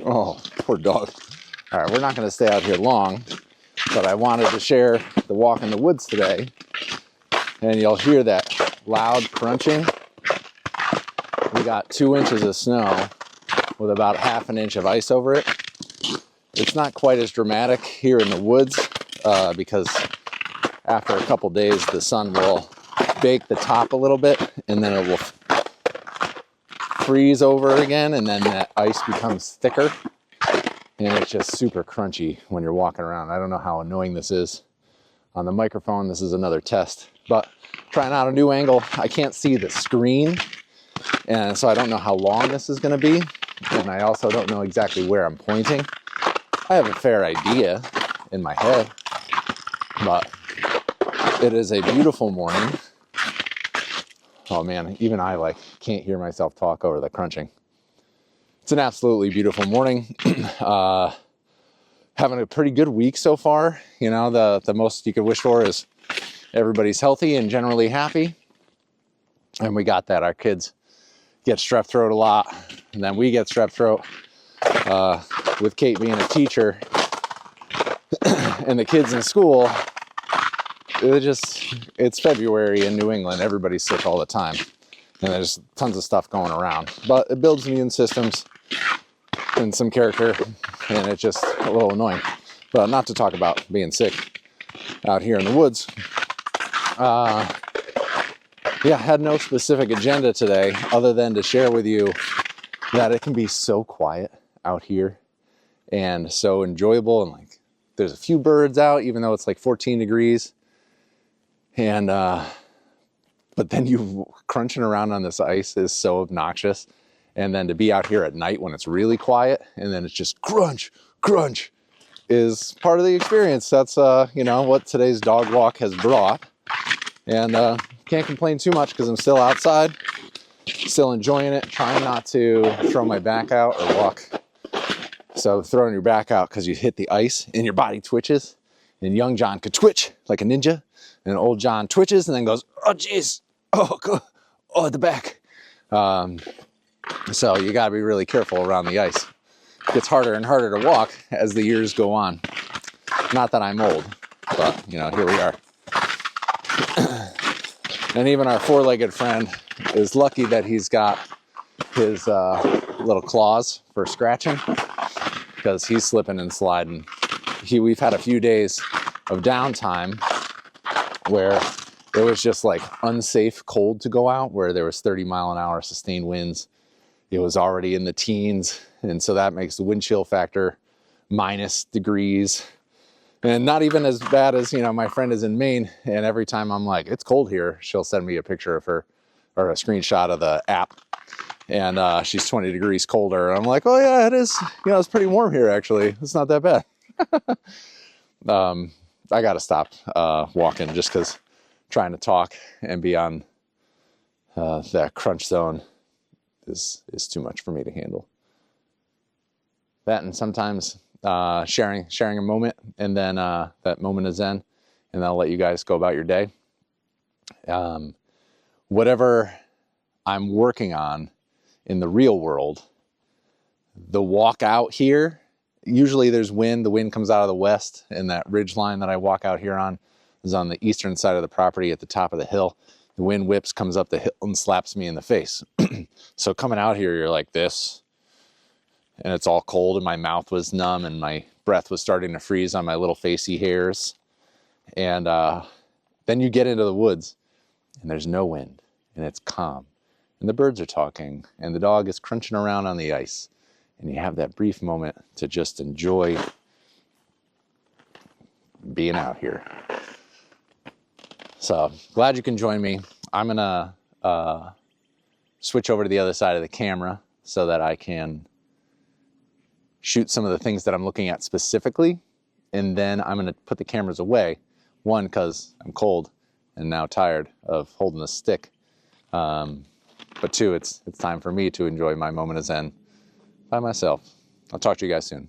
Oh, poor dog. All right, we're not going to stay out here long, but I wanted to share the walk in the woods today. And you'll hear that loud crunching. We got 2 inches of snow with about ½ an inch of ice over it. It's not quite as dramatic here in the woods because after a couple days, the sun will bake the top a little bit and then it will freeze over again, and then that ice becomes thicker and it's just super crunchy when you're walking around. I don't know how annoying this is on the microphone. This is another test, but trying out a new angle. I can't see the screen, and so I don't know how long this is going to be, and I also don't know exactly where I'm pointing. I have a fair idea in my head, but it is a beautiful morning. Oh man, even I can't hear myself talk over the crunching. It's an absolutely beautiful morning. Having a pretty good week so far. You know, the most you could wish for is everybody's healthy and generally happy. And we got that. Our kids get strep throat a lot, and then we get strep throat. With Kate being a teacher and the kids in school, it's February in New England. Everybody's sick all the time, and there's tons of stuff going around, but it builds immune systems and some character, and it's just a little annoying. But not to talk about being sick out here in the woods. Yeah, had no specific agenda today other than to share with you that it can be so quiet out here and so enjoyable, and there's a few birds out even though it's 14 degrees. And but then you crunching around on this ice is so obnoxious. And then to be out here at night when it's really quiet and then it's just crunch, crunch is part of the experience. That's what today's dog walk has brought. And can't complain too much because I'm still outside, still enjoying it, trying not to throw my back out or walk. So throwing your back out because you hit the ice and your body twitches. And young John could twitch like a ninja. And old John twitches and then goes, oh, geez, oh, the back. So you got to be really careful around the ice. It gets harder and harder to walk as the years go on. Not that I'm old, but, here we are. And even our four-legged friend is lucky that he's got his little claws for scratching, because he's slipping and sliding. We've had a few days of downtime where it was just unsafe cold to go out, where there was 30-mile-an-hour sustained winds. It was already in the teens, and so that makes the wind chill factor minus degrees. And not even as bad as, my friend is in Maine, and every time I'm like, it's cold here, she'll send me a picture of her or a screenshot of the app, and she's 20 degrees colder. And I'm like, oh yeah, it is. It's pretty warm here, actually. It's not that bad. I got to stop walking just because trying to talk and be on that crunch zone is too much for me to handle. That, and sometimes sharing a moment, and then that moment of zen, and I'll let you guys go about your day. Whatever I'm working on in the real world, the walk out here, usually there's wind. The wind comes out of the west, and that ridge line that I walk out here on is on the eastern side of the property at the top of the hill. The wind whips, comes up the hill and slaps me in the face. So coming out here, you're like this, and it's all cold, and my mouth was numb, and my breath was starting to freeze on my little facey hairs. And then you get into the woods, and there's no wind, and it's calm, and the birds are talking, and the dog is crunching around on the ice. And you have that brief moment to just enjoy being out here. So glad you can join me. I'm going to switch over to the other side of the camera so that I can shoot some of the things that I'm looking at specifically. And then I'm going to put the cameras away. One, because I'm cold and now tired of holding the stick. But two, it's time for me to enjoy my moment of zen by myself. I'll talk to you guys soon.